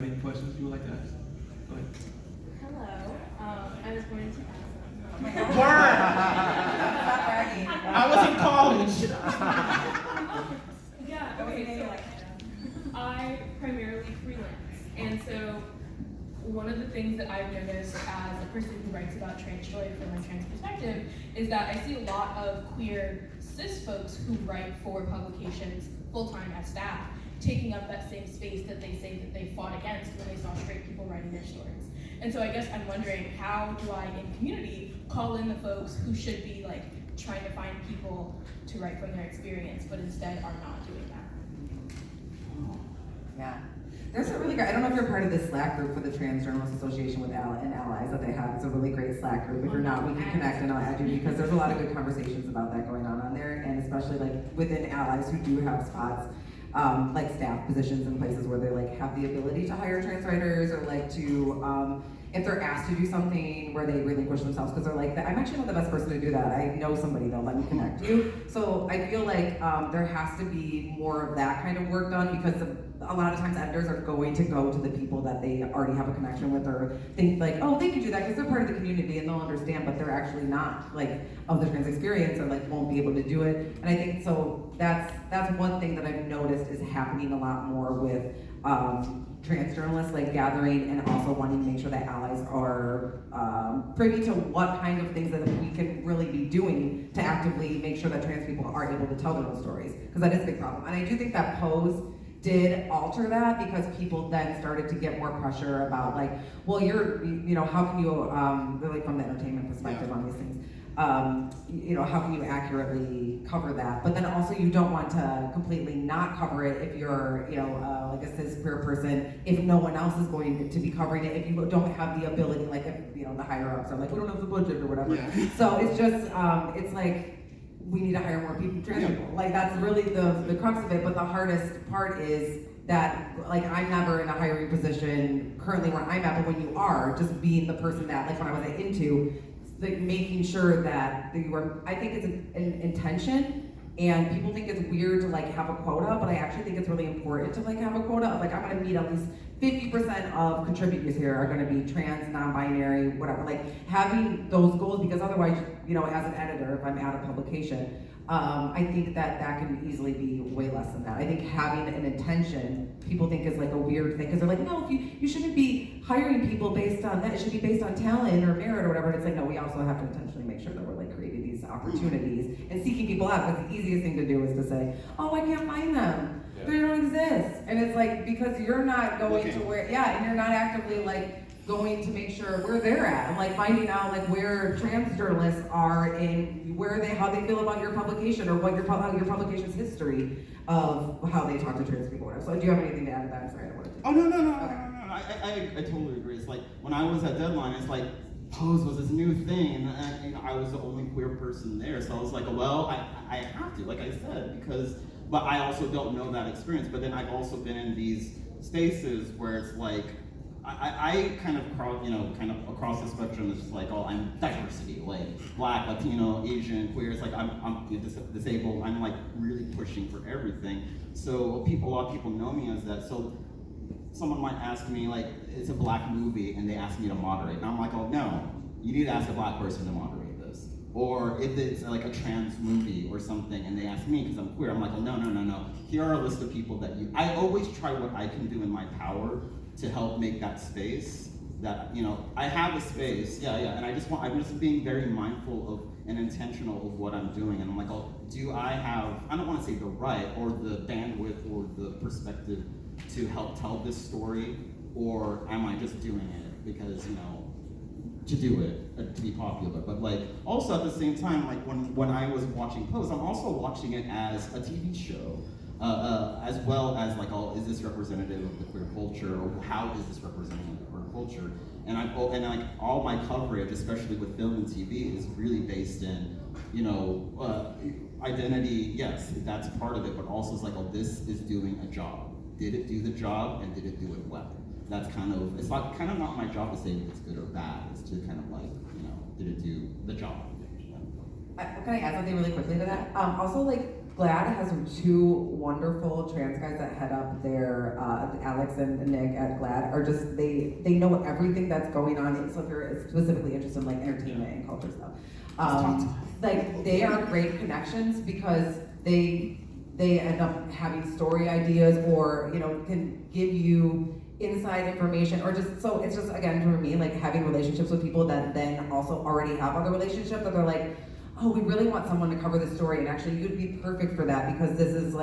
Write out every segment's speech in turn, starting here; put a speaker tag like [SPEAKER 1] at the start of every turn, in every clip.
[SPEAKER 1] Any questions you would like to ask? Go ahead.
[SPEAKER 2] Hello. I was going to ask.
[SPEAKER 1] Word! I was in college.
[SPEAKER 2] Yeah, okay, so I primarily freelance. And so one of the things that I've noticed as a person who writes about trans joy from a trans perspective is that I see a lot of queer cis folks who write for publications full-time as staff, taking up that same space that they say that they fought against when they saw straight people writing their stories. And so I guess I'm wondering, how do I, in community, call in the folks who should be like trying to find people to write from their experience, but instead are not doing that?
[SPEAKER 3] Yeah. There's a really great, I don't know if you're part of this Slack group for the Trans Journalists Association with and Allies that they have. It's a really great Slack group. If you're not, we can connect and I'll add you, because there's a lot of good conversations about that going on there, and especially like within Allies who do have spots, like staff positions in places where they like have the ability to hire trans writers, or like to, if they're asked to do something where they relinquish themselves because they're like, I'm actually not the best person to do that. I know somebody that'll let me connect you. So I feel like there has to be more of that kind of work done, because a lot of times editors are going to go to the people that they already have a connection with, or think like, oh, they can do that because they're part of the community and they'll understand, but they're actually not like of the trans experience, or like won't be able to do it. And I think so that's one thing that I've noticed is happening a lot more with trans journalists, like gathering and also wanting to make sure that allies are privy to what kind of things that we can really be doing to actively make sure that trans people are able to tell their own stories, because that is a big problem. And I do think that Pose did alter that, because people then started to get more pressure about like, well, how can you, really from the entertainment perspective on these things, how can you accurately cover that? But then also you don't want to completely not cover it if you're, like a cis queer person, if no one else is going to be covering it, if you don't have the ability, like if, the higher ups are like, we don't have the budget or whatever. Yeah. So it's just, it's like, we need to hire more people, trans people. Like that's really the crux of it, but the hardest part is that, like, I'm never in a hiring position currently where I'm at, but when you are, just being the person that, like when I was at Into, like making sure that you are, I think it's an intention, and people think it's weird to like have a quota, but I actually think it's really important to like have a quota of like, I'm gonna meet at least 50% of contributors here are gonna be trans, non-binary, whatever, like having those goals, because otherwise, as an editor, if I'm at a publication, I think that can easily be way less than that. I think having an intention, people think is like a weird thing, because they're like, no, you shouldn't be hiring people based on that, it should be based on talent or merit or whatever. And it's like, no, we also have to intentionally make sure that we're like creating these opportunities and seeking people out, because the easiest thing to do is to say, oh, I can't find them. Yeah. They don't exist. And it's like, because you're not going to where, and you're not actively like going to make sure where they're at, and like finding out like where trans journalists are in how they feel about your publication, or what your publication's history of how they talk to trans people. So do you have anything to add to that? I'm sorry, I wanted to.
[SPEAKER 4] Oh no. I totally agree. It's like when I was at Deadline, it's like Pose was this new thing, and I was the only queer person there, so I was like, well, I have to, like I said, but I also don't know that experience. But then I've also been in these spaces where it's like, I kind of across the spectrum, it's just like, oh, I'm diversity, like Black, Latino, Asian, queer. It's like I'm disabled. I'm like really pushing for everything. So a lot of people know me as that. So someone might ask me, like, it's a Black movie, and they ask me to moderate, and I'm like, oh no, you need to ask a Black person to moderate this. Or if it's like a trans movie or something, and they ask me because I'm queer, I'm like, oh no. Here are a list of people that I always try what I can do in my power to help make that space that, I have a space, and I'm just being very mindful of and intentional of what I'm doing. And I'm like, oh, do I have, I don't want to say the right or the bandwidth or the perspective to help tell this story, or am I just doing it because, to do it, to be popular? But like, also at the same time, like when I was watching Pose, I'm also watching it as a TV show. As well as like, is this representative of the queer culture, or how is this representing the queer culture? And like all my coverage, especially with film and TV, is really based in, identity. Yes, that's part of it, but also it's like, oh, this is doing a job. Did it do the job, and did it do it well? That's it's kind of not my job to say if it's good or bad. It's to kind of like, did it do the job?
[SPEAKER 3] Can I add something really quickly to that? Also, like, GLAAD has two wonderful trans guys that head up their, Alex and Nick at GLAAD are just, they know everything that's going on, so if you're specifically interested in like entertainment and culture stuff. Like, they are great connections because they end up having story ideas or, you know, can give you inside information or just, so it's just, again, for me, like having relationships with people that then also already have other relationships that they're like, oh, we really want someone to cover this story, and actually you'd be perfect for that because this is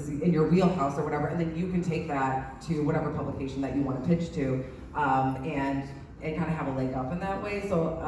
[SPEAKER 3] in your wheelhouse or whatever, and then you can take that to whatever publication that you want to pitch to, and kind of have a leg up in that way. So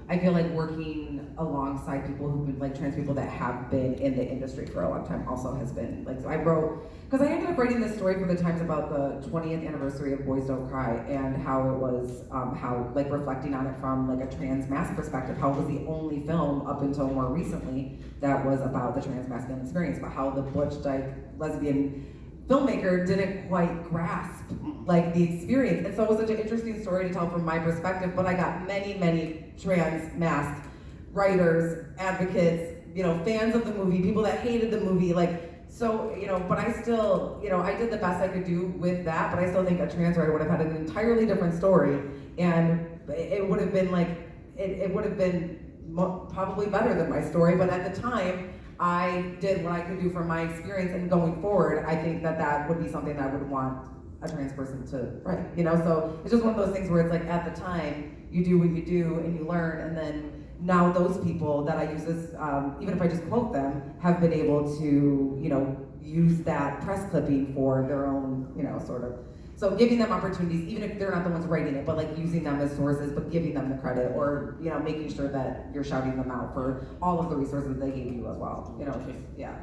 [SPEAKER 3] I feel like working alongside people who've been, like trans people that have been in the industry for a long time also has been, like, so I wrote, because I ended up writing this story for the Times about the 20th anniversary of Boys Don't Cry and how it was, how, like, reflecting on it from, like, a trans mass perspective, how it was the only film up until more recently that was about the trans masculine experience, but how the butch, dyke, lesbian filmmaker didn't quite grasp, like, the experience. And so it was such an interesting story to tell from my perspective, but I got many trans masked writers, advocates, you know, fans of the movie, people that hated the movie, like, so, you know, but I still, you know, I did the best I could do with that, but I still think a trans writer would have had an entirely different story, and it would have been like, it would have been probably better than my story, but at the time, I did what I could do from my experience, and going forward, I think that would be something that I would want a trans person to write, you know? So it's just one of those things where it's like, at the time, you do what you do, and you learn, and then now those people that I use this, even if I just quote them, have been able to, you know, use that press clipping for their own, you know, sort of, so giving them opportunities, even if they're not the ones writing it, but like using them as sources, but giving them the credit, or, you know, making sure that you're shouting them out for all of the resources they gave you as well, you know, just, yeah.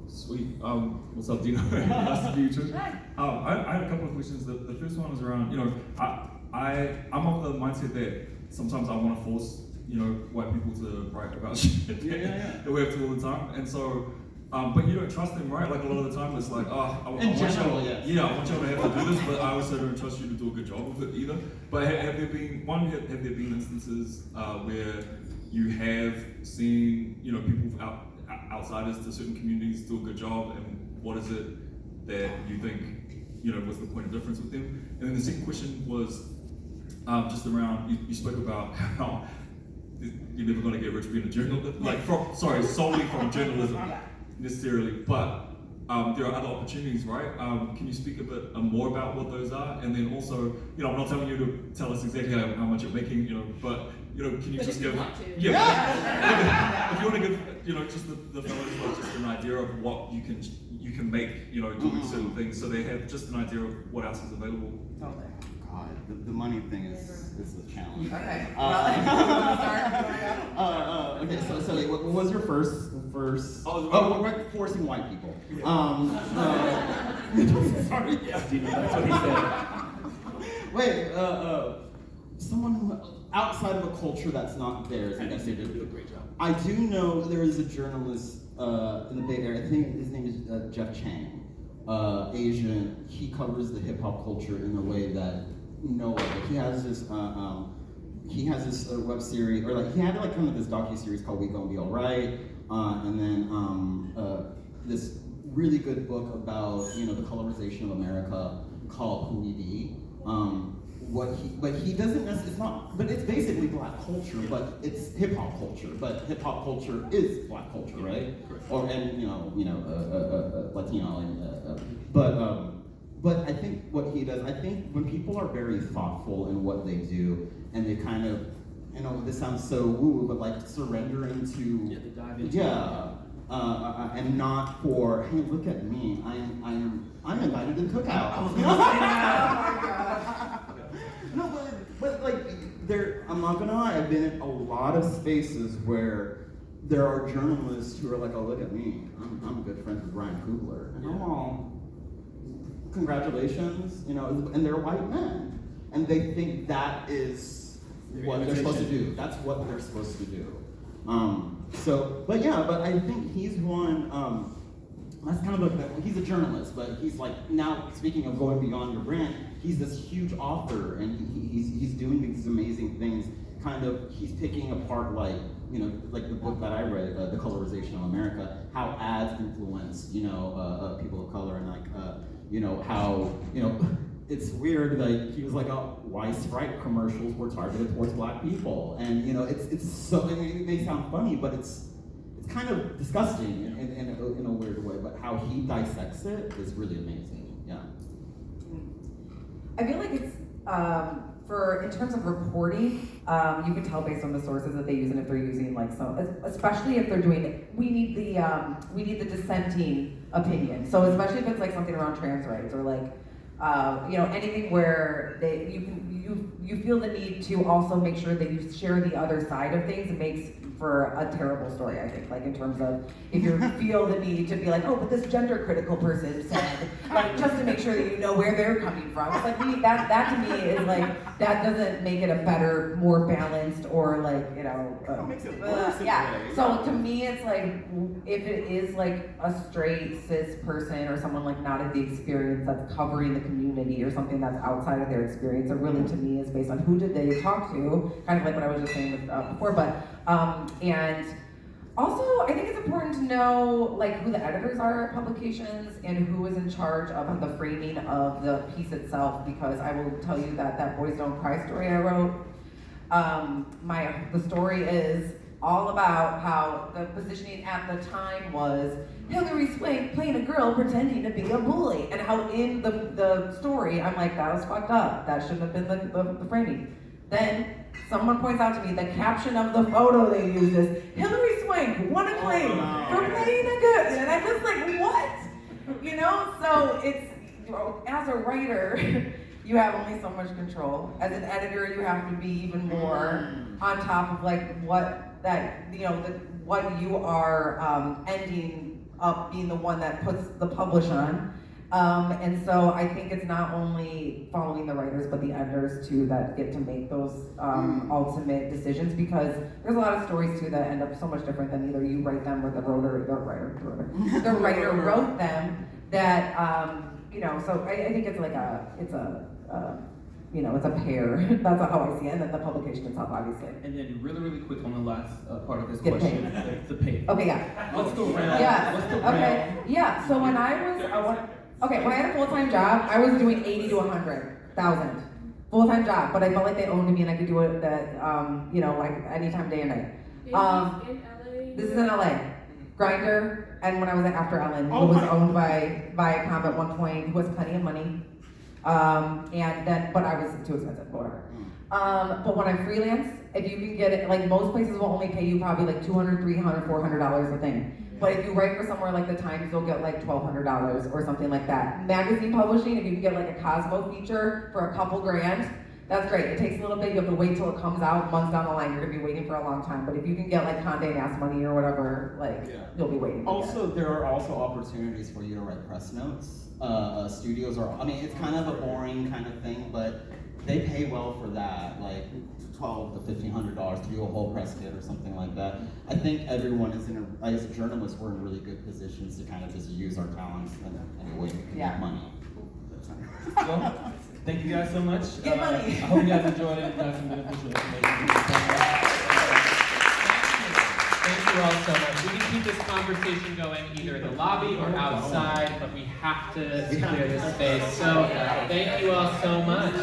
[SPEAKER 5] Sweet. What's up, Dino? Nice to meet you. I had a couple of questions. The first one is around, you know, I'm of the mindset that sometimes I want to force, you know, white people to write about shit that we have to all the time, and so, but you don't trust them, right? Like a lot of the time, it's like, oh, I want y'all to have to do this, but I also don't trust you to do a good job with it either. But have there been instances where you have seen, you know, people outsiders to certain communities do a good job, and what is it that you think, you know, was the point of difference with them? And then the second question was just around, you spoke about how you're never going to get rich being a journalist, like solely from journalism necessarily, but there are other opportunities, right? Can you speak a bit more about what those are? And then also, you know, I'm not telling you to tell us exactly how much you're making, you know, but, you know, can you just give, if you want to give, you know, just the fellows like just an idea of what you can make, you know, doing certain things, so they have just an idea of what else is available.
[SPEAKER 3] Totally.
[SPEAKER 4] God, the money thing is a challenge.
[SPEAKER 3] Okay.
[SPEAKER 4] Okay, so what was your first? We're forcing white people. Sorry.
[SPEAKER 1] That's what he said.
[SPEAKER 4] Wait, someone who outside of a culture that's not theirs, I guess they did do a great job. I do know there is a journalist in the Bay Area. I think his name is Jeff Chang, Asian. He covers the hip hop culture in a way that no other. He has this web series, or like he had like kind of this docu-series called We Gonna Be Alright, and then this really good book about, you know, the colorization of America called Who We Be. But he doesn't necessarily, it's not, but it's basically black culture, but it's hip hop culture. But hip hop culture is black culture, right? Or and you know, Latino and but I think what he does, I think when people are very thoughtful in what they do, and they kind of, you know, this sounds so woo, but like surrendering to, and not for, hey, look at me, I'm invited to the cookout. No, but like, I'm not gonna lie, I've been in a lot of spaces where there are journalists who are like, oh, look at me, I'm good friends with Ryan Coogler, and I'm all, congratulations, you know, and they're white men, and they think that is what they're supposed to do. That's what they're supposed to do. But I think he's one. That's kind of like he's a journalist, but he's like, now speaking of going beyond your brand, he's this huge author, and he's doing these amazing things. Kind of, he's picking apart like you know, like the book that I read, The Colorization of America, how ads influence, you know, people of color, and like, you know, how, you know, it's weird, like, he was like, oh, why Sprite commercials were targeted towards black people, and you know, it's so, I mean, it may sound funny, but it's kind of disgusting in a weird way, but how he dissects it is really amazing, yeah.
[SPEAKER 3] I feel like it's, in terms of reporting, you can tell based on the sources that they use, and if they're using like some, especially if they're doing, we need the dissenting opinion. So especially if it's like something around trans rights or like, you know, anything where you feel the need to also make sure that you share the other side of things, it makes for a terrible story, I think, like in terms of if you feel the need to be like, oh, but this gender critical person said, like just to make sure that you know where they're coming from. It's like that to me is like, that doesn't make it a better, more balanced, or like, you know,
[SPEAKER 4] It makes it worse.
[SPEAKER 3] yeah. So to me, it's like, if it is like a straight cis person or someone like not in the experience that's covering the community or something that's outside of their experience, it really to me is based on who did they talk to, kind of like what I was just saying with, before, but and also, I think it's important to know like who the editors are at publications and who is in charge of the framing of the piece itself, because I will tell you that Boys Don't Cry story I wrote, the story is all about how the positioning at the time was Hillary Swank playing a girl pretending to be a bully, and how in the story I'm like, that was fucked up, that shouldn't have been the framing. Then someone points out to me the caption of the photo they used is Hillary Swank won a claim for playing a good, and I'm just like, what? You know, so it's, as a writer, you have only so much control. As an editor, you have to be even more on top of like what that, you know, what you are ending up being the one that puts the publish on. And so I think it's not only following the writers, but the editors too that get to make those ultimate decisions, because there's a lot of stories too that end up so much different than either you write them or the writer wrote them. That you know, so I think it's like you know, it's a pair. That's how I see it, and then the publication itself, obviously.
[SPEAKER 1] And then really quick on the last part of this
[SPEAKER 3] Get
[SPEAKER 1] question, the pay.
[SPEAKER 3] Okay, yeah.
[SPEAKER 1] What's the round?
[SPEAKER 3] Yeah.
[SPEAKER 1] What's the
[SPEAKER 3] Okay. Yeah. So when I when I had a full-time job, I was doing 80 to 100,000 full-time job, but I felt like they owned me and I could do it you know, like anytime, day and night.
[SPEAKER 2] In LA.
[SPEAKER 3] This is in LA. Grindr, and when I was at After Ellen, who was owned by Viacom at one point, who has plenty of money. And then, but I was too expensive, whatever. But when I'm freelance, if you can get it, like most places will only pay you probably like $200, $300, $400 a thing. But if you write for somewhere like the Times, you'll get like $1,200 or something like that. Magazine publishing, if you can get like a Cosmo feature for a couple grand, that's great. It takes a little bit, you have to wait till it comes out, months down the line, you're gonna be waiting for a long time. But if you can get like Condé Nast money or whatever, like, you'll be waiting.
[SPEAKER 4] Also, there are also opportunities for you to write press notes. Studios are, I mean, it's kind of a boring kind of thing, but they pay well for that, like $1,200 to $1,500 to do a whole press kit or something like that. I think everyone is as journalists, we're in really good positions to kind of just use our talents in a way to make money.
[SPEAKER 1] Well, thank you guys so much.
[SPEAKER 3] Get money.
[SPEAKER 1] I hope you guys enjoyed it and got some beneficial information.
[SPEAKER 6] Thank you all so much. We can keep this conversation going either in the lobby or outside, but we have to clear this space. So thank you all so much.